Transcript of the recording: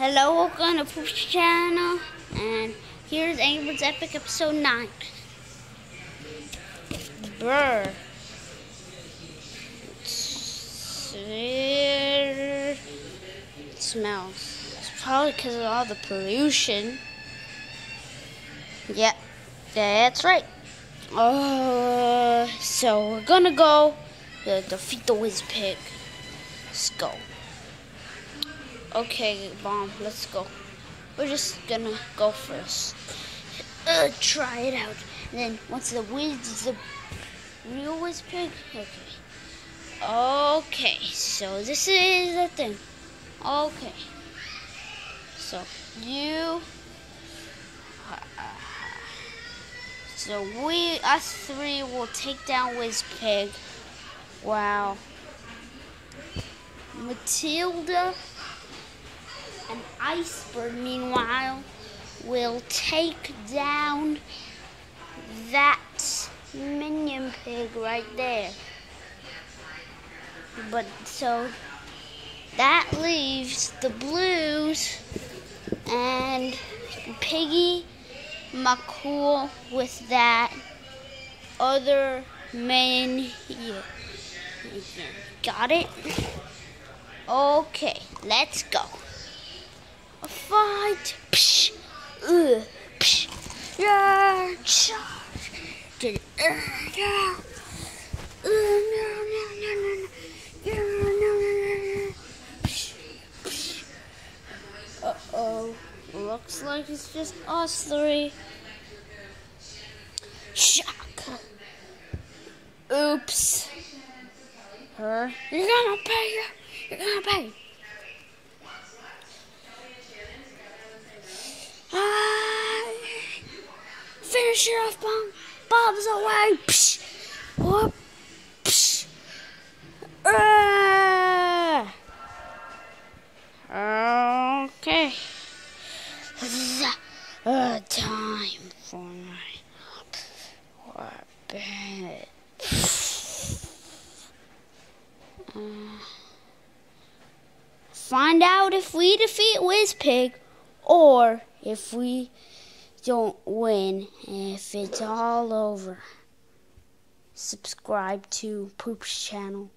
Hello, welcome to Poop's channel, and here's Angry Birds Epic episode 9. Brr. It smells. It's probably because of all the pollution. Yep, that's right. So we're gonna go to defeat the Whiz Pig. Let's go. Okay, Bomb, let's go. We're just gonna go first. Try it out. And then once the real Whiz Pig. Okay, so this is the thing. Okay. So us three will take down Whiz Pig. Wow. Matilda and Iceberg, meanwhile, will take down that minion pig right there. But so that leaves the Blues and Piggy McCool with that other minion. Got it? Okay, let's go. A fight. Psh. Psh. Yeah. Get it. Yeah. Uh-oh. Looks like it's just us three. Shock. Oops. Her. You're gonna pay. You're gonna pay. Finish it off, Bomb. Bob's away. Psh. Whoop. Psh. Okay. Time for my bed. Find out if we defeat Whiz Pig or if we don't win, if it's all over. Subscribe to Poop's channel.